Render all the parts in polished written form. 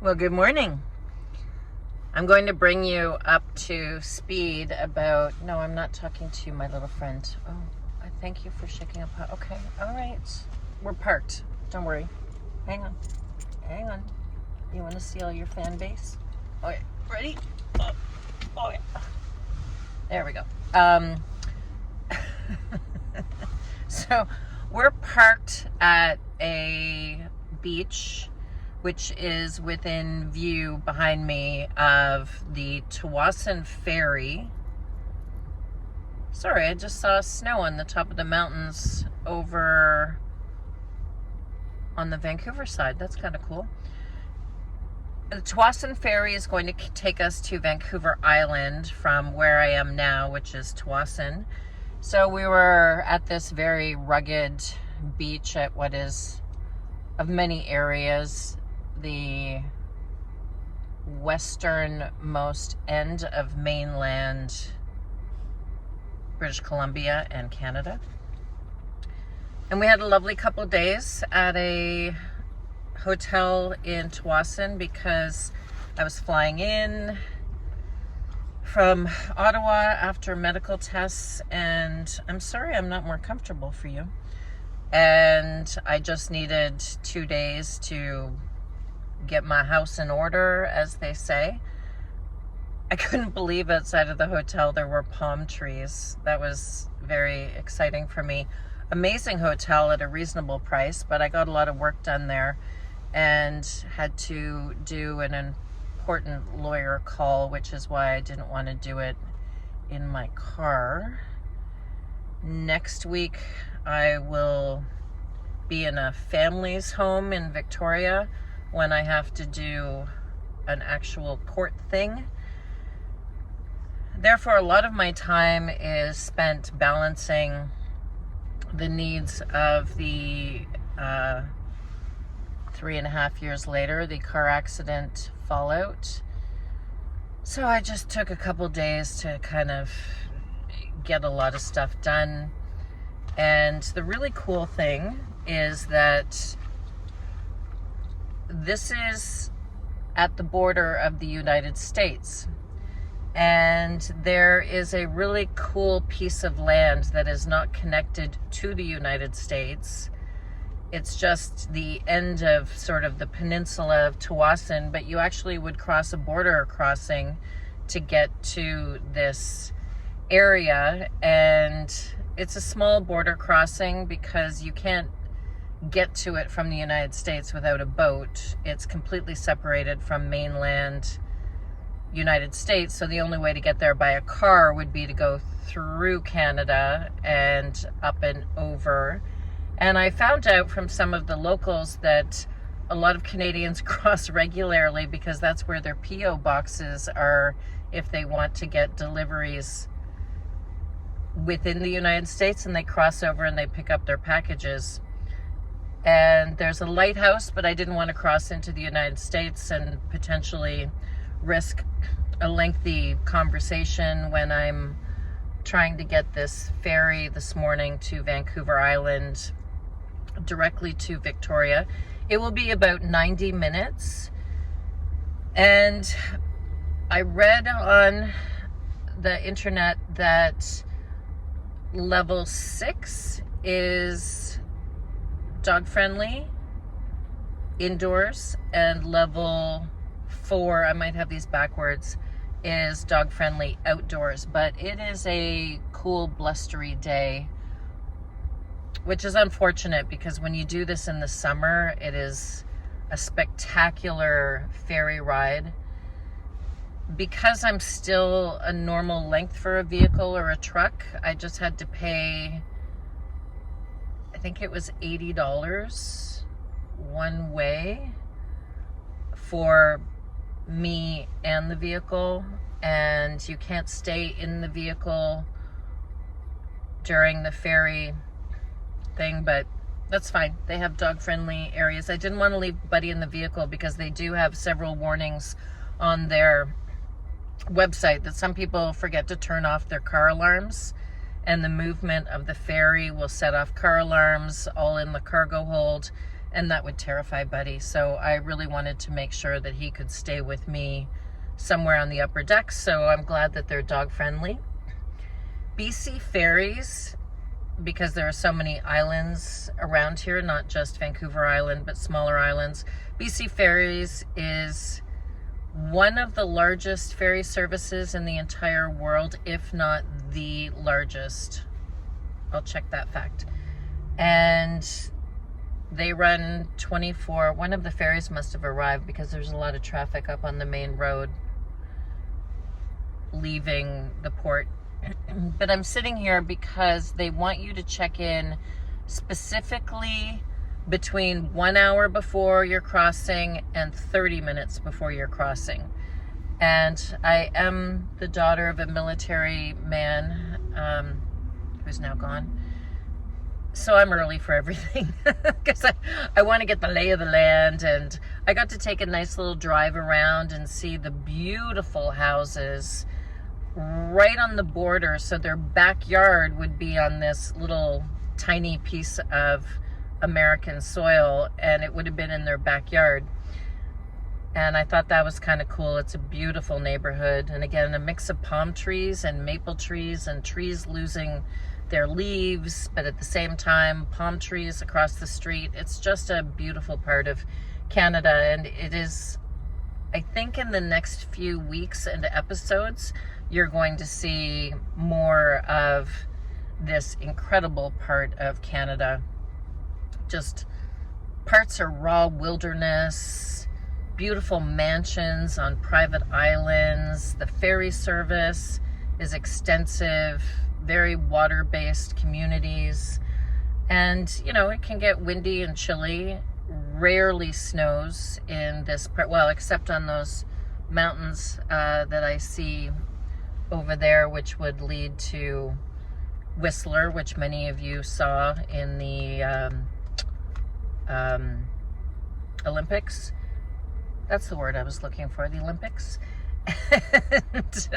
Well, good morning. I'm going to bring you up to speed about. No, I'm not talking to you, my little friend. Oh, I thank you for shaking up. Okay, all right. We're parked. Don't worry. Hang on. Hang on. You want to see all your fan base? Okay, ready? Oh yeah. There we go. So we're parked at a beach which is within view behind me of the Ferry. Sorry, I just saw snow on the top of the mountains over on the Vancouver side. That's kind of cool. The Ferry is going to take us to Vancouver Island from where I am now, which is Tsawwassen. So we were at this very rugged beach at what is, of many areas, the westernmost end of mainland British Columbia and Canada. And we had a lovely couple of days at a hotel in Tsawwassen because I was flying in from Ottawa after medical tests, and I'm sorry I'm not more comfortable for you. And I just needed 2 days to get my house in order, as they say. I couldn't believe outside of the hotel there were palm trees. That was very exciting for me. Amazing hotel at a reasonable price, but I got a lot of work done there and had to do an important lawyer call, which is why I didn't want to do it in my car. Next week I will be in a family's home in Victoria when I have to do an actual court thing. Therefore, a lot of my time is spent balancing the needs of the 3.5 years later, the car accident fallout. So I just took a couple days to kind of get a lot of stuff done. And the really cool thing is that this is at the border of the United States. And there is a really cool piece of land that is not connected to the United States. It's just the end of sort of the peninsula of Tsawwassen, but you actually would cross a border crossing to get to this area. And it's a small border crossing because you can't get to it from the United States without a boat. It's completely separated from mainland United States, so the only way to get there by a car would be to go through Canada and up and over. And I found out from some of the locals that a lot of Canadians cross regularly because that's where their P.O. boxes are if they want to get deliveries within the United States, and they cross over and they pick up their packages. And there's a lighthouse, but I didn't want to cross into the United States and potentially risk a lengthy conversation when I'm trying to get this ferry this morning to Vancouver Island directly to Victoria. It will be about 90 minutes. And I read on the internet that level 6 is dog friendly indoors, and level 4, I might have these backwards, is dog friendly outdoors. But it is a cool blustery day, which is unfortunate because when you do this in the summer, it is a spectacular ferry ride. Because I'm still a normal length for a vehicle or a truck, I just had to pay, I think it was $80 one way for me and the vehicle, and you can't stay in the vehicle during the ferry thing, but that's fine. They have dog friendly areas. I didn't want to leave Buddy in the vehicle because they do have several warnings on their website that some people forget to turn off their car alarms, and the movement of the ferry will set off car alarms all in the cargo hold, and that would terrify Buddy. So I really wanted to make sure that he could stay with me somewhere on the upper deck, so I'm glad that they're dog friendly. BC ferries, because there are so many islands around here, not just Vancouver Island, but smaller islands. BC Ferries is one of the largest ferry services in the entire world, if not the largest. I'll check that fact. And they run 24. One of the ferries must have arrived because there's a lot of traffic up on the main road leaving the port. But I'm sitting here because they want you to check in specifically between 1 hour before you're crossing and 30 minutes before you're crossing. And I am the daughter of a military man who's now gone. So I'm early for everything because I want to get the lay of the land. And I got to take a nice little drive around and see the beautiful houses right on the border. So their backyard would be on this little tiny piece of American soil, and it would have been in their backyard. And I thought that was kind of cool. It's a beautiful neighborhood, and again, a mix of palm trees and maple trees and trees losing their leaves, but at the same time palm trees across the street. It's just a beautiful part of Canada, and it is, I think, in the next few weeks and episodes you're going to see more of this incredible part of Canada. Just parts are raw wilderness, beautiful mansions on private islands. The ferry service is extensive, very water-based communities. And, you know, it can get windy and chilly. Rarely snows in this part, well, except on those mountains that I see over there, which would lead to Whistler, which many of you saw in the Olympics. That's the word I was looking for, the Olympics. And,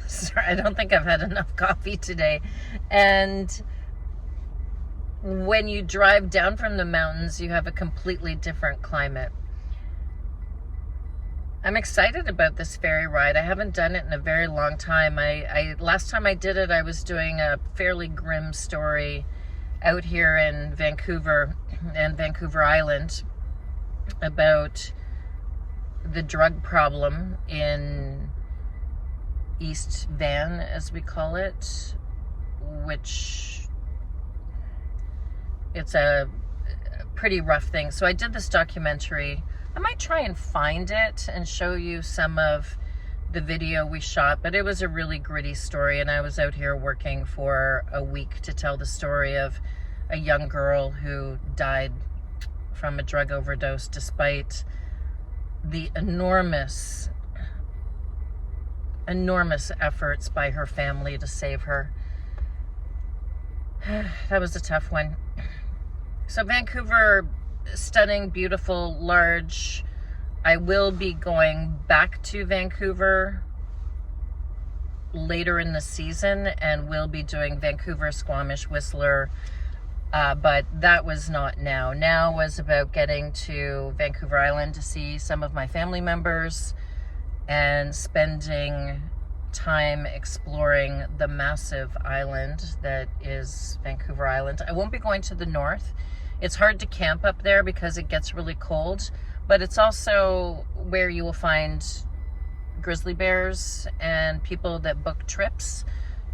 sorry, I don't think I've had enough coffee today. And when you drive down from the mountains, you have a completely different climate. I'm excited about this ferry ride. I haven't done it in a very long time. Last time I did it, I was doing a fairly grim story out here in Vancouver and Vancouver Island about the drug problem in East Van, as we call it, which it's a pretty rough thing. So I did this documentary. I might try and find it and show you some of the video we shot, but it was a really gritty story, and I was out here working for a week to tell the story of a young girl who died from a drug overdose despite the enormous efforts by her family to save her. That was a tough one. So Vancouver, stunning, beautiful, large. I will be going back to Vancouver later in the season, and we'll be doing Vancouver, Squamish, Whistler, but that was not now. Now was about getting to Vancouver Island to see some of my family members and spending time exploring the massive island that is Vancouver Island. I won't be going to the north. It's hard to camp up there because it gets really cold, but it's also where you will find grizzly bears and people that book trips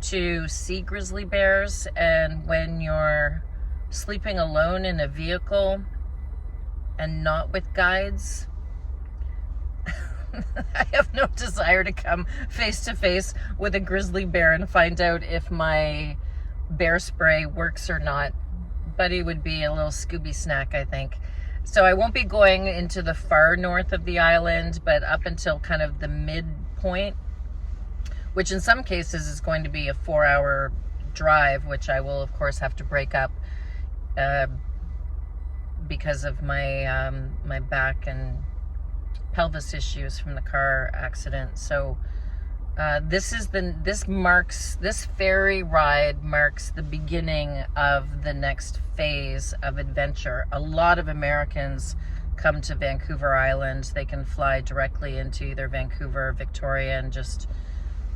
to see grizzly bears. And when you're sleeping alone in a vehicle and not with guides, I have no desire to come face to face with a grizzly bear and find out if my bear spray works or not. Buddy would be a little Scooby snack, I think. So I won't be going into the far north of the island, but up until kind of the midpoint, which in some cases is going to be a 4-hour drive, which I will of course have to break up because of my my back and pelvis issues from the car accident. So This ferry ride marks the beginning of the next phase of adventure. A lot of Americans come to Vancouver Island. They can fly directly into either Vancouver or Victoria and just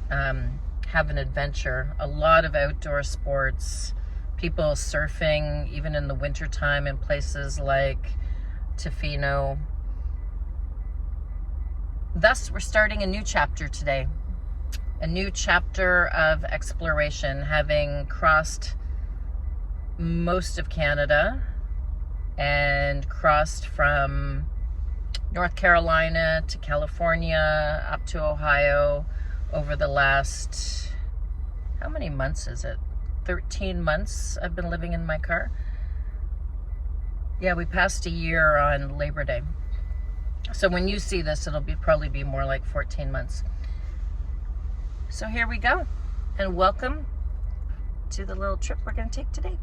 have an adventure. A lot of outdoor sports, people surfing even in the wintertime in places like Tofino. Thus, we're starting a new chapter today. A new chapter of exploration, having crossed most of Canada and crossed from North Carolina to California up to Ohio over the last, how many months is it? 13 months I've been living in my car. Yeah, we passed a year on Labor Day. So when you see this, it'll probably be more like 14 months. So here we go, and welcome to the little trip we're going to take today.